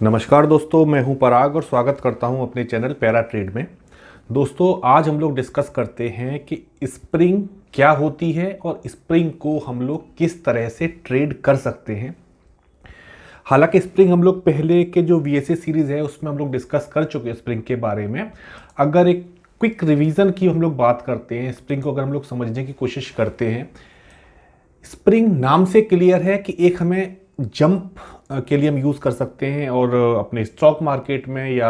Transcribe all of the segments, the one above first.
नमस्कार दोस्तों, मैं हूं पराग और स्वागत करता हूं अपने चैनल पैरा ट्रेड में। दोस्तों, आज हम लोग डिस्कस करते हैं कि स्प्रिंग क्या होती है और स्प्रिंग को हम लोग किस तरह से ट्रेड कर सकते हैं। हालांकि स्प्रिंग हम लोग पहले के जो वीएसए सीरीज़ है उसमें हम लोग डिस्कस कर चुके हैं स्प्रिंग के बारे में। अगर एक क्विक रिवीजन की हम लोग बात करते हैं, स्प्रिंग को अगर हम लोग समझने की कोशिश करते हैं, स्प्रिंग नाम से क्लियर है कि एक हमें जंप के लिए हम यूज़ कर सकते हैं और अपने स्टॉक मार्केट में या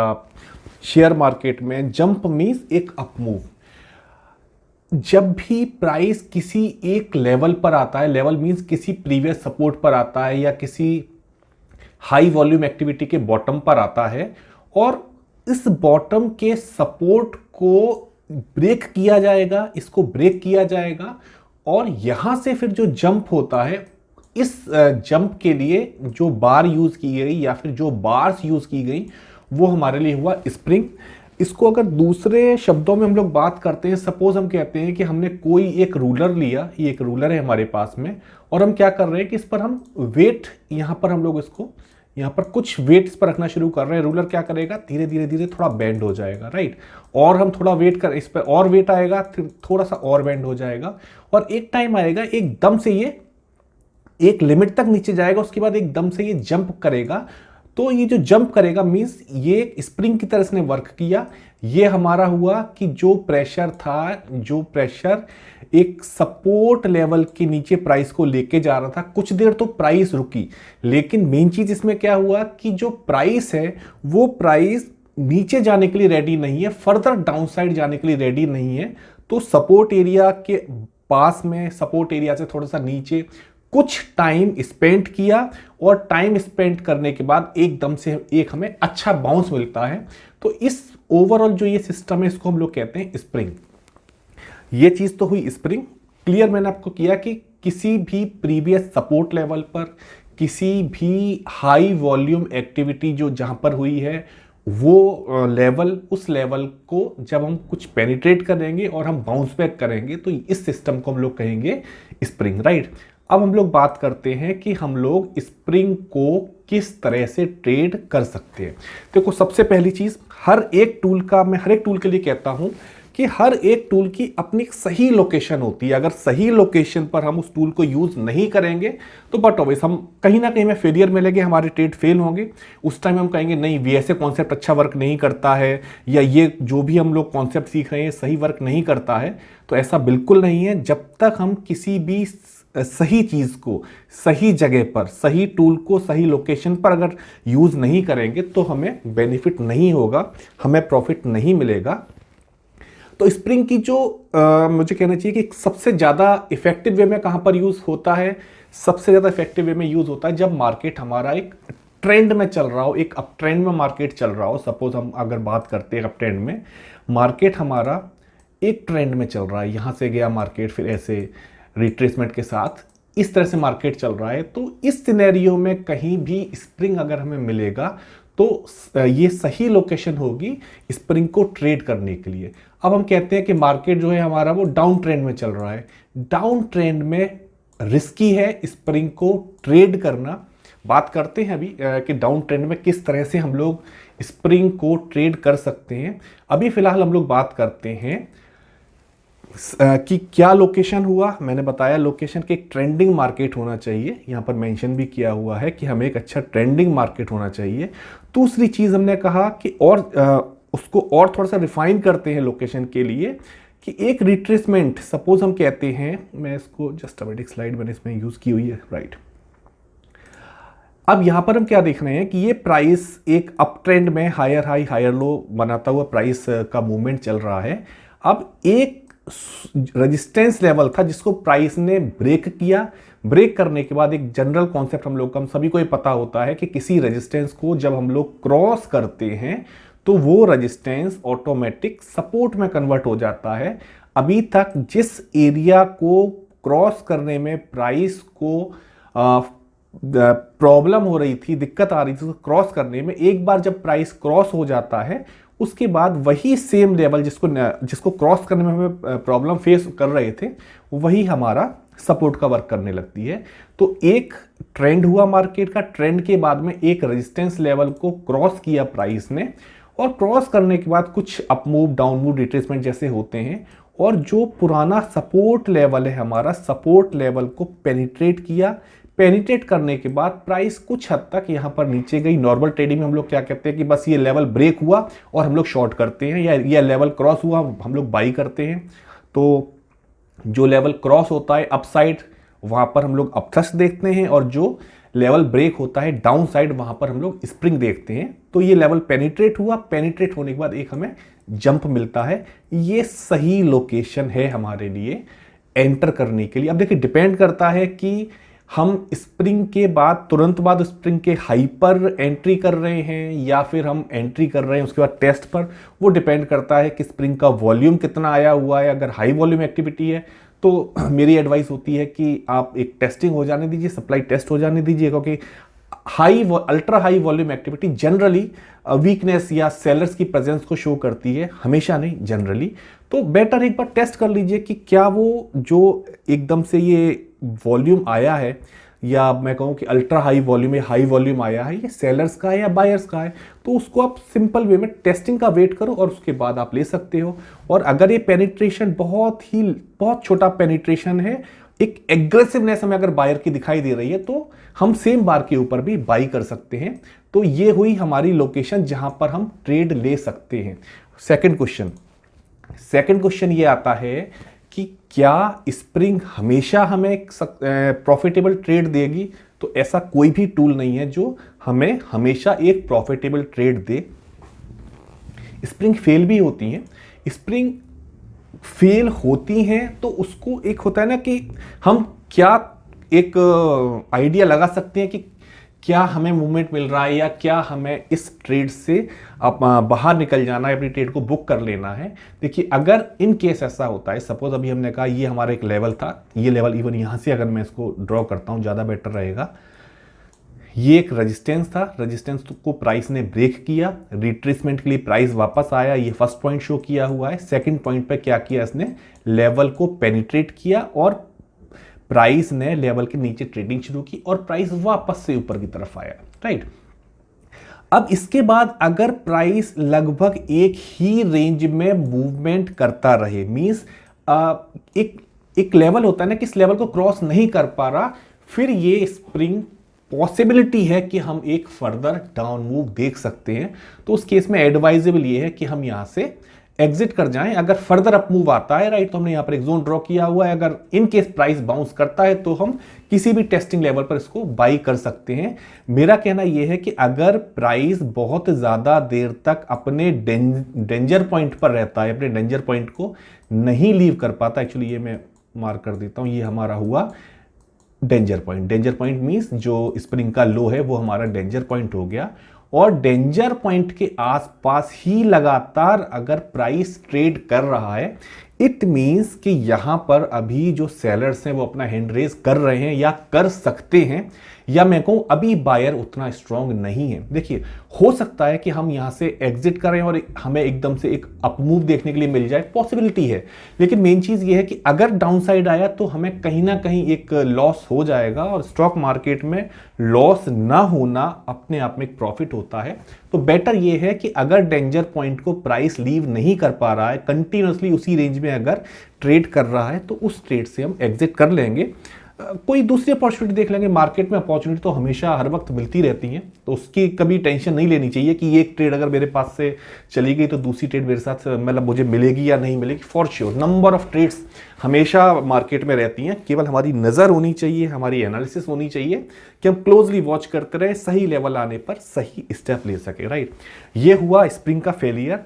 शेयर मार्केट में जंप मीन्स एक अप मूव। जब भी प्राइस किसी एक लेवल पर आता है, लेवल मीन्स किसी प्रीवियस सपोर्ट पर आता है या किसी हाई वॉल्यूम एक्टिविटी के बॉटम पर आता है और इस बॉटम के सपोर्ट को ब्रेक किया जाएगा, इसको ब्रेक किया जाएगा और यहां से फिर जो जंप होता है, इस जंप के लिए जो बार यूज की गई या फिर जो बार्स यूज की गई वो हमारे लिए हुआ स्प्रिंग। इसको अगर दूसरे शब्दों में हम लोग बात करते हैं, सपोज हम कहते हैं कि हमने कोई एक रूलर लिया, ये एक रूलर है हमारे पास में और हम क्या कर रहे हैं कि इस पर हम वेट, यहां पर हम लोग इसको यहाँ पर कुछ वेट इस पर रखना शुरू कर रहे हैं। रूलर क्या करेगा, धीरे धीरे धीरे थोड़ा बेंड हो जाएगा, राइट। और हम थोड़ा वेट कर, इस पर और वेट आएगा, फिर थोड़ा सा और बेंड हो जाएगा और एक टाइम आएगा एकदम से ये एक लिमिट तक नीचे जाएगा, उसके बाद एकदम से ये जंप करेगा। तो ये जो जंप करेगा मीन्स ये स्प्रिंग की तरह से वर्क किया। ये हमारा हुआ कि जो प्रेशर था, जो प्रेशर एक सपोर्ट लेवल के नीचे प्राइस को लेके जा रहा था, कुछ देर तो प्राइस रुकी, लेकिन मेन चीज इसमें क्या हुआ कि जो प्राइस है वो प्राइस नीचे जाने के लिए रेडी नहीं है, फर्दर डाउनसाइड जाने के लिए रेडी नहीं है। तो सपोर्ट एरिया के पास में, सपोर्ट एरिया से थोड़ा सा नीचे कुछ टाइम स्पेंड किया और टाइम स्पेंड करने के बाद एकदम से एक हमें अच्छा बाउंस मिलता है। तो इस ओवरऑल जो ये सिस्टम है इसको हम लोग कहते हैं स्प्रिंग। ये चीज तो हुई स्प्रिंग। क्लियर मैंने आपको किया कि किसी भी प्रीवियस सपोर्ट लेवल पर, किसी भी हाई वॉल्यूम एक्टिविटी जो जहां पर हुई है वो लेवल, उस लेवल को जब हम कुछ पेनिट्रेट करेंगे और हम बाउंस बैक करेंगे तो इस सिस्टम को हम लोग कहेंगे स्प्रिंग, राइट। अब हम लोग बात करते हैं कि हम लोग स्प्रिंग को किस तरह से ट्रेड कर सकते हैं। देखो, सबसे पहली चीज, हर एक टूल का, मैं हर एक टूल के लिए कहता हूं कि हर एक टूल की अपनी सही लोकेशन होती है। अगर सही लोकेशन पर हम उस टूल को यूज नहीं करेंगे तो बट ऑब्वियस हम कहीं ना कहीं में फेलियर मिलेंगे, हमारे ट्रेड फेल होंगे। उस टाइम हम कहेंगे नहीं, वीएसए कॉन्सेप्ट अच्छा वर्क नहीं करता है या ये जो भी हम लोग कॉन्सेप्ट सीख रहे हैं सही वर्क नहीं करता है। तो ऐसा बिल्कुल नहीं है। जब तक हम किसी भी सही चीज को सही जगह पर, सही टूल को सही लोकेशन पर अगर यूज नहीं करेंगे तो हमें बेनिफिट नहीं होगा, हमें प्रॉफिट नहीं मिलेगा। तो स्प्रिंग की जो मुझे कहना चाहिए कि सबसे ज्यादा इफेक्टिव वे में कहां पर यूज होता है, सबसे ज्यादा इफेक्टिव वे में यूज होता है जब मार्केट हमारा एक ट्रेंड में चल रहा हो, एक अप ट्रेंड में मार्केट चल रहा हो। सपोज हम अगर बात करते हैं अप ट्रेंड में, मार्केट हमारा एक ट्रेंड में चल रहा है, यहां से गया मार्केट, फिर ऐसे रिट्रेसमेंट के साथ इस तरह से मार्केट चल रहा है। तो इस सिनेरियो में कहीं भी स्प्रिंग अगर हमें मिलेगा तो ये सही लोकेशन होगी स्प्रिंग को ट्रेड करने के लिए। अब हम कहते हैं कि मार्केट जो है हमारा वो डाउन ट्रेंड में चल रहा है, डाउन ट्रेंड में रिस्की है स्प्रिंग को ट्रेड करना। बात करते हैं अभी कि डाउन ट्रेंड में किस तरह से हम लोग स्प्रिंग को ट्रेड कर सकते हैं। अभी फिलहाल हम लोग बात करते हैं कि क्या लोकेशन हुआ। मैंने बताया लोकेशन के एक ट्रेंडिंग मार्केट होना चाहिए, यहां पर मेंशन भी किया हुआ है कि हमें एक अच्छा ट्रेंडिंग मार्केट होना चाहिए। दूसरी चीज हमने कहा कि और उसको और थोड़ा सा रिफाइन करते हैं लोकेशन के लिए कि एक रिट्रेसमेंट, सपोज हम कहते हैं, मैं इसको जस्ट एक स्लाइड मैंने इसमें यूज की हुई है, राइट। अब यहां पर हम क्या देख रहे हैं कि ये प्राइस एक अप ट्रेंड में हायर हाई हायर लो बनाता हुआ प्राइस का मूवमेंट चल रहा है। अब एक रेजिस्टेंस लेवल था जिसको प्राइस ने ब्रेक किया। ब्रेक करने के बाद एक जनरल कॉन्सेप्ट हम सभी को ये पता होता है कि किसी रेजिस्टेंस को जब हम लोग क्रॉस करते हैं तो वो रेजिस्टेंस ऑटोमेटिक सपोर्ट में कन्वर्ट हो जाता है। अभी तक जिस एरिया को क्रॉस करने में प्राइस को प्रॉब्लम हो रही थी, दिक्कत आ रही थी क्रॉस करने में, एक बार जब प्राइस क्रॉस हो जाता है उसके बाद वही सेम लेवल जिसको क्रॉस करने में हमें प्रॉब्लम फेस कर रहे थे, वही हमारा सपोर्ट का वर्क करने लगती है। तो एक ट्रेंड हुआ मार्केट का, ट्रेंड के बाद में एक रेजिस्टेंस लेवल को क्रॉस किया प्राइस ने, और क्रॉस करने के बाद कुछ up move, down move, retracement जैसे होते हैं, और जो पुराना सपोर्ट लेवल है हमारा, सपोर्ट लेवल को पेनिट्रेट किया। पेनिट्रेट करने के बाद प्राइस कुछ हद तक यहां पर नीचे गई। नॉर्मल ट्रेडिंग में हम लोग क्या कहते हैं कि बस ये लेवल ब्रेक हुआ और हम लोग शॉर्ट करते हैं, या लेवल क्रॉस हुआ हम लोग बाई करते हैं। तो जो लेवल क्रॉस होता है अपसाइड, वहां पर हम लोग अपथ्रस्ट देखते हैं, और जो लेवल ब्रेक होता है डाउन साइड, वहां पर हम लोग स्प्रिंग देखते हैं। तो ये लेवल पेनिट्रेट हुआ, पेनिट्रेट होने के बाद एक हमें जंप मिलता है। ये सही लोकेशन है हमारे लिए एंटर करने के लिए। अब देखिए, डिपेंड करता है कि हम स्प्रिंग के बाद तुरंत बाद स्प्रिंग के हाई पर एंट्री कर रहे हैं या फिर हम एंट्री कर रहे हैं उसके बाद टेस्ट पर। वो डिपेंड करता है कि स्प्रिंग का वॉल्यूम कितना आया हुआ है। अगर हाई वॉल्यूम एक्टिविटी है तो मेरी एडवाइस होती है कि आप एक टेस्टिंग हो जाने दीजिए, सप्लाई टेस्ट हो जाने दीजिए, क्योंकि ultra high volume activity generally weakness या सेलर्स की प्रेजेंस को शो करती है, हमेशा नहीं, जनरली। तो बेटर एक बार टेस्ट कर लीजिए कि क्या वो जो एकदम से ये वॉल्यूम आया है, या मैं कहूँ कि अल्ट्रा हाई वॉल्यूम या हाई वॉल्यूम आया है, ये सेलर्स का है या बायर्स का है। तो उसको आप सिंपल वे में टेस्टिंग का वेट करो और उसके बाद आप ले सकते हो। और अगर ये पेनिट्रेशन बहुत छोटा पेनिट्रेशन है, एक एग्रेसिवनेस हमें अगर बायर की दिखाई दे रही है, तो हम सेम बार के ऊपर भी बाई कर सकते हैं। तो ये हुई हमारी लोकेशन जहां पर हम ट्रेड ले सकते हैं। सेकंड क्वेश्चन ये आता है कि क्या स्प्रिंग हमेशा हमें प्रॉफिटेबल ट्रेड देगी? तो ऐसा कोई भी टूल नहीं है जो हमें हमेशा एक प्रॉफिटेबल ट्रेड दे। स्प्रिंग फेल भी होती है। स्प्रिंग फेल होती हैं तो उसको एक होता है ना कि हम क्या एक आइडिया लगा सकते हैं कि क्या हमें मूवमेंट मिल रहा है या क्या हमें इस ट्रेड से बाहर निकल जाना है, अपनी ट्रेड को बुक कर लेना है। देखिए, अगर इन केस ऐसा होता है, सपोज अभी हमने कहा ये हमारा एक लेवल था, ये लेवल इवन यहां से अगर मैं इसको ड्रॉ करता हूं ज़्यादा बेटर रहेगा। ये एक रेजिस्टेंस था, रेजिस्टेंस को प्राइस ने ब्रेक किया, रिट्रेसमेंट के लिए प्राइस वापस आया, ये फर्स्ट पॉइंट शो किया हुआ है। सेकंड पॉइंट पे क्या किया इसने, लेवल को पेनिट्रेट किया और प्राइस ने लेवल के नीचे ट्रेडिंग शुरू की और प्राइस वापस से ऊपर की तरफ आया, राइट। अब इसके बाद अगर प्राइस लगभग एक ही रेंज में मूवमेंट करता रहे, मींस एक लेवल होता है ना कि इस लेवल को क्रॉस नहीं कर पा रहा, फिर ये स्प्रिंग पॉसिबिलिटी है कि हम एक फर्दर डाउन मूव देख सकते हैं। तो उस केस में एडवाइजेबल ये है कि हम यहां से एग्जिट कर जाएं। अगर फर्दर अप मूव आता है, राइट, तो हमने यहां पर एक जोन ड्रॉ किया हुआ है। अगर इन केस प्राइस बाउंस करता है तो हम किसी भी टेस्टिंग लेवल पर इसको बाई कर सकते हैं। मेरा कहना यह है कि अगर प्राइस बहुत ज्यादा देर तक अपने डेंजर पॉइंट पर रहता है, अपने डेंजर पॉइंट को नहीं लीव कर पाता, एक्चुअली ये मैं मार्क कर देता हूं, ये हमारा हुआ danger point. Danger point means जो स्प्रिंग का लो है वो हमारा डेंजर पॉइंट हो गया, और डेंजर पॉइंट के आसपास ही लगातार अगर प्राइस ट्रेड कर रहा है, इट मींस कि यहां पर अभी जो सेलर्स हैं वो अपना हैंड रेज कर रहे हैं या कर सकते हैं, या मैं कहूं अभी बायर उतना स्ट्रांग नहीं है। देखिए, हो सकता है कि हम यहां से एग्जिट करें और हमें एकदम से एक अप मूव देखने के लिए मिल जाए, पॉसिबिलिटी है। लेकिन मेन चीज ये है कि अगर डाउन साइड आया तो हमें कहीं ना कहीं एक लॉस हो जाएगा, और स्टॉक मार्केट में लॉस ना होना अपने आप में एक प्रॉफिट होता है। तो बेटर ये है कि अगर डेंजर पॉइंट को प्राइस लीव नहीं कर पा रहा है, कंटिन्यूसली उसी रेंज में अगर ट्रेड कर रहा है, तो उस ट्रेड से हम एग्जिट कर लेंगे, कोई दूसरी अपॉर्चुनिटी देख लेंगे। मार्केट में अपॉर्चुनिटी तो हमेशा हर वक्त मिलती रहती है, तो उसकी कभी टेंशन नहीं लेनी चाहिए कि ये एक ट्रेड अगर मेरे पास से चली गई तो दूसरी ट्रेड मेरे साथ मतलब मुझे मिलेगी या नहीं मिलेगी। For sure number of trades हमेशा मार्केट में रहती हैं, केवल हमारी नज़र होनी चाहिए, हमारी एनालिसिस होनी चाहिए कि हम क्लोजली वॉच करते रहे, सही लेवल आने पर सही स्टेप ले सके, राइट। ये हुआ स्प्रिंग का फेलियर।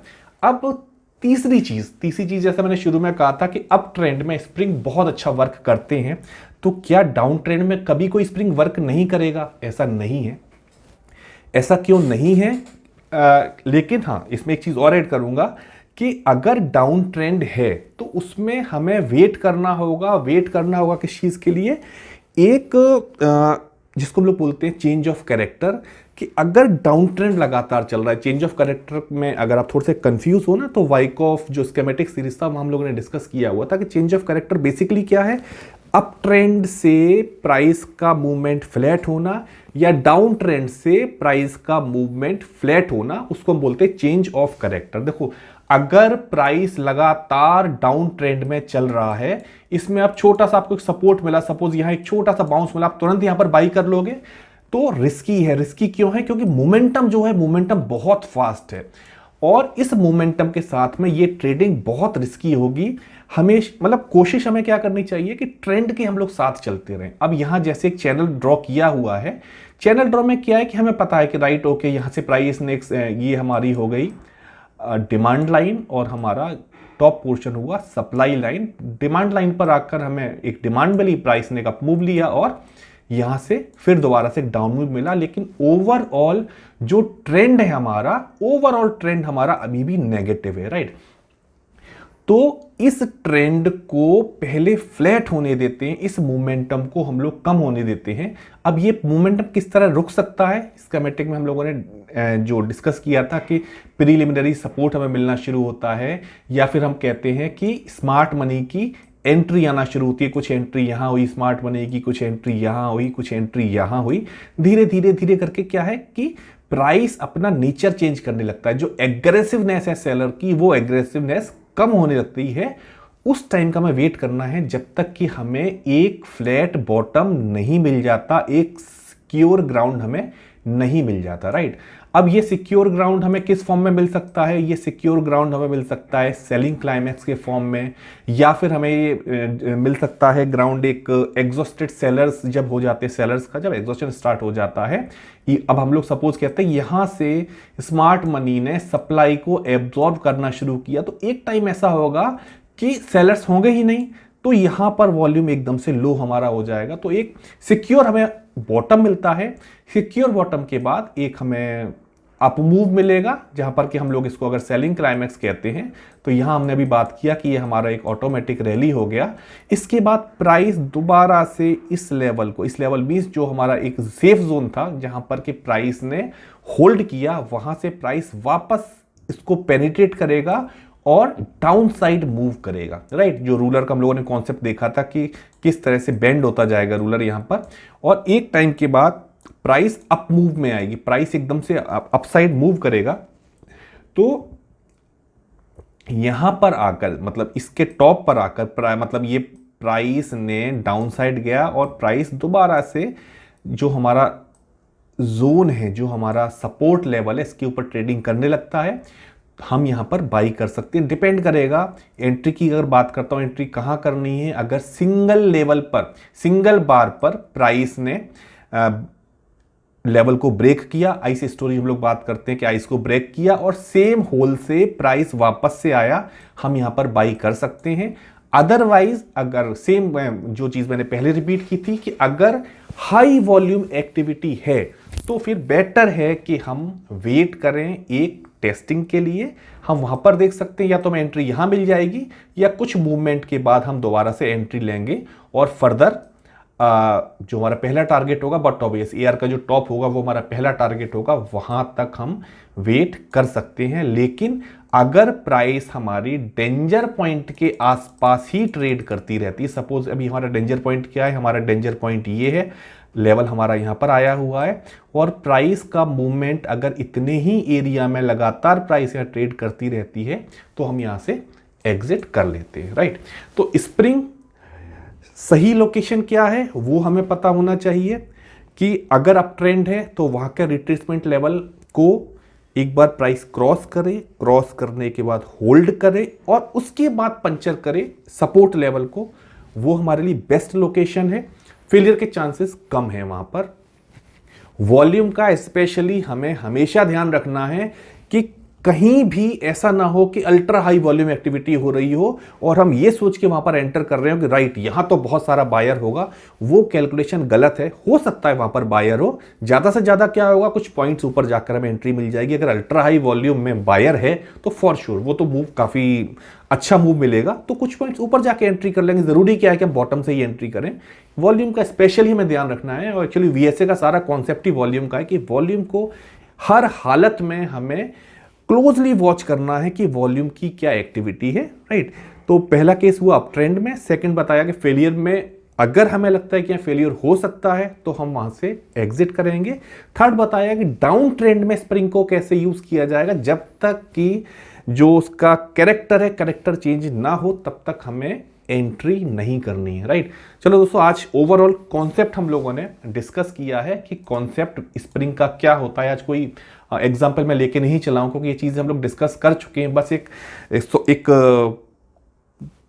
अब तीसरी चीज जैसा मैंने शुरू में कहा था कि अप ट्रेंड में स्प्रिंग बहुत अच्छा वर्क करते हैं, तो क्या डाउन ट्रेंड में कभी कोई स्प्रिंग वर्क नहीं करेगा? ऐसा नहीं है। ऐसा क्यों नहीं है? लेकिन हाँ, इसमें एक चीज और ऐड करूंगा कि अगर डाउन ट्रेंड है तो उसमें हमें वेट करना होगा किस चीज के लिए, एक जिसको हम लोग बोलते हैं चेंज ऑफ कैरेक्टर, कि अगर डाउन ट्रेंड लगातार चल रहा है, चेंज ऑफ कैरेक्टर में अगर आप थोड़े से कंफ्यूज हो ना, तो वाइकॉफ जो स्कीमेटिक सीरीज था हम लोगों ने डिस्कस किया हुआ था कि चेंज ऑफ कैरेक्टर बेसिकली क्या है। अप ट्रेंड से प्राइस का मूवमेंट फ्लैट होना या डाउन ट्रेंड से प्राइस का मूवमेंट फ्लैट होना, उसको हम बोलते हैं चेंज ऑफ करेक्टर। देखो, अगर प्राइस लगातार डाउन ट्रेंड में चल रहा है, इसमें अब छोटा सा आपको एक सपोर्ट मिला, सपोज यहां एक छोटा सा बाउंस मिला, आप तुरंत यहां पर बाई कर लोगे, तो रिस्की है। रिस्की क्यों है? क्योंकि मोमेंटम जो है, मोमेंटम बहुत फास्ट है और इस मोमेंटम के साथ में ये ट्रेडिंग बहुत रिस्की होगी। हमेशा मतलब कोशिश हमें क्या करनी चाहिए कि ट्रेंड के हम लोग साथ चलते रहें। अब यहां जैसे एक चैनल ड्रॉ किया हुआ है, चैनल ड्रॉ में क्या है कि हमें पता है कि राइट ओके, यहां से प्राइस नेक्स्ट ये हमारी हो गई डिमांड लाइन और हमारा टॉप पोर्शन हुआ सप्लाई लाइन। डिमांड लाइन पर आकर हमें एक डिमांड मिली, प्राइस ने एक अप मूव लिया और यहां से फिर दोबारा से एक डाउन मूव मिला। लेकिन ओवरऑल जो ट्रेंड है हमारा, ओवरऑल ट्रेंड हमारा अभी भी नेगेटिव है, राइट। तो इस ट्रेंड को पहले फ्लैट होने देते हैं, इस मोमेंटम को हम लोग कम होने देते हैं। अब ये मोमेंटम किस तरह रुक सकता है, स्कीमेटिक में हम लोगों ने जो डिस्कस किया था कि प्रीलिमिनरी सपोर्ट हमें मिलना शुरू होता है, या फिर हम कहते हैं कि स्मार्ट मनी की एंट्री आना शुरू होती है। कुछ एंट्री यहां हुई स्मार्ट मनी की, कुछ एंट्री यहां हुई, कुछ एंट्री यहां हुई। धीरे धीरे धीरे करके क्या है कि प्राइस अपना नेचर चेंज करने लगता है। जो एग्रेसिवनेस है सेलर की, वो एग्रेसिवनेस कम होने लगती है। उस टाइम का हमें वेट करना है जब तक कि हमें एक फ्लैट बॉटम नहीं मिल जाता, एक सिक्योर ग्राउंड हमें नहीं मिल जाता, राइट। अब ये सिक्योर ग्राउंड हमें किस फॉर्म में मिल सकता है? ये सिक्योर ग्राउंड हमें मिल सकता है सेलिंग क्लाइमैक्स के फॉर्म में, या फिर हमें ये मिल सकता है ग्राउंड एक एग्जॉस्टेड सेलर्स जब हो जाते हैं, सेलर्स का जब एग्जॉस्शन स्टार्ट हो जाता है। अब हम लोग सपोज कहते हैं यहां से स्मार्ट मनी ने सप्लाई को एब्जॉर्ब करना शुरू किया, तो एक टाइम ऐसा होगा कि सेलर्स होंगे ही नहीं, तो यहां पर वॉल्यूम एकदम से लो हमारा हो जाएगा। तो एक सिक्योर हमें बॉटम मिलता है, सिक्योर बॉटम के बाद एक हमें अप मूव मिलेगा, जहां पर कि हम लोग इसको अगर सेलिंग क्लाइमैक्स कहते हैं। तो यहां हमने अभी बात किया कि ये हमारा एक ऑटोमेटिक रैली हो गया। इसके बाद प्राइस दोबारा से इस लेवल को, इस लेवल मींस जो हमारा एक सेफ जोन था जहां पर कि प्राइस ने होल्ड किया, वहां से प्राइस वापस इसको पेनिट्रेट करेगा और डाउन साइड मूव करेगा, राइट। जो रूलर का हम लोगों ने कॉन्सेप्ट देखा था कि किस तरह से बेंड होता जाएगा रूलर यहां पर, और एक टाइम के बाद प्राइस अप मूव में आएगी, प्राइस एकदम से अपसाइड मूव करेगा। तो यहां पर आकर मतलब इसके टॉप पर आकर मतलब ये प्राइस ने डाउन साइड गया और प्राइस दोबारा से जो हमारा जोन है, जो हमारा सपोर्ट लेवल है, इसके ऊपर ट्रेडिंग करने लगता है। हम यहां पर बाई कर सकते हैं। डिपेंड करेगा एंट्री की, अगर बात करता हूं एंट्री कहां करनी है। अगर सिंगल लेवल पर, सिंगल बार पर प्राइस ने लेवल को ब्रेक किया, आइस स्टोरी हम लोग बात करते हैं कि आइस को ब्रेक किया और सेम होल से प्राइस वापस से आया, हम यहां पर बाई कर सकते हैं। अदरवाइज अगर सेम जो चीज मैंने पहले रिपीट की थी कि अगर हाई वॉल्यूम एक्टिविटी है तो फिर बेटर है कि हम वेट करें एक टेस्टिंग के लिए। हम वहां पर देख सकते हैं, या तो हमें एंट्री यहां मिल जाएगी या कुछ मूवमेंट के बाद हम दोबारा से एंट्री लेंगे और फर्दर जो हमारा पहला टारगेट होगा, बट ऑब्वियस एआर का जो टॉप होगा वो हमारा पहला टारगेट होगा, वहां तक हम वेट कर सकते हैं। लेकिन अगर प्राइस हमारी डेंजर पॉइंट के आसपास ही ट्रेड करती रहती है, सपोज अभी हमारा डेंजर पॉइंट क्या है, हमारा डेंजर पॉइंट ये है, लेवल हमारा यहां पर आया हुआ है, और प्राइस का मूवमेंट अगर इतने ही एरिया में लगातार प्राइस यहां ट्रेड करती रहती है तो हम यहां से एग्जिट कर लेते हैं, राइट। तो स्प्रिंग सही लोकेशन क्या है वो हमें पता होना चाहिए कि अगर अप ट्रेंड है तो वहां का रिट्रेसमेंट लेवल को एक बार प्राइस क्रॉस करे, क्रॉस करने के बाद होल्ड करे और उसके बाद पंचर करे सपोर्ट लेवल को, वो हमारे लिए बेस्ट लोकेशन है। फेलियर के चांसेस कम है वहां पर। वॉल्यूम का स्पेशली हमें हमेशा ध्यान रखना है कि कहीं भी ऐसा ना हो कि अल्ट्रा हाई वॉल्यूम एक्टिविटी हो रही हो और हम ये सोच के वहां पर एंटर कर रहे हो कि राइट यहां तो बहुत सारा बायर होगा। वो कैलकुलेशन गलत है। हो सकता है वहां पर बायर हो, ज्यादा से ज्यादा क्या होगा, कुछ पॉइंट्स ऊपर जाकर हमें एंट्री मिल जाएगी। अगर अल्ट्रा हाई वॉल्यूम में बायर है तो फॉर श्योर वो तो मूव काफी अच्छा मूव मिलेगा, तो कुछ पॉइंट्स ऊपर जाके एंट्री कर लेंगे। जरूरी क्या है कि हम बॉटम से ही एंट्री करें। वॉल्यूम का स्पेशली हमें ध्यान रखना है, और एक्चुअली वीएसए का सारा कॉन्सेप्ट ही वॉल्यूम का है कि वॉल्यूम को हर हालत में हमें क्लोजली वॉच करना है कि वॉल्यूम की क्या एक्टिविटी है, राइट। तो पहला केस हुआ अप ट्रेंड में, सेकंड बताया कि फेलियर में अगर हमें लगता है कि यहाँ फेलियर हो सकता है तो हम वहां से एग्जिट करेंगे। थर्ड बताया कि डाउन ट्रेंड में स्प्रिंग को कैसे यूज किया जाएगा, जब तक कि जो उसका कैरेक्टर है कैरेक्टर चेंज ना हो तब तक हमें एंट्री नहीं करनी है, राइट। चलो दोस्तों, आज ओवरऑल कॉन्सेप्ट हम लोगों ने डिस्कस किया है कि कॉन्सेप्ट स्प्रिंग का क्या होता है। आज कोई एग्जांपल मैं लेके नहीं चला हूं क्योंकि ये चीज़ हम लोग डिस्कस कर चुके हैं। बस एक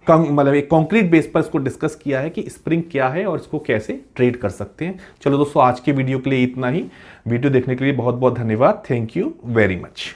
मतलब एक कॉन्क्रीट बेस पर इसको डिस्कस किया है कि स्प्रिंग क्या है और इसको कैसे ट्रेड कर सकते हैं। चलो दोस्तों, आज के वीडियो के लिए इतना ही। वीडियो देखने के लिए बहुत बहुत धन्यवाद। Thank you very much.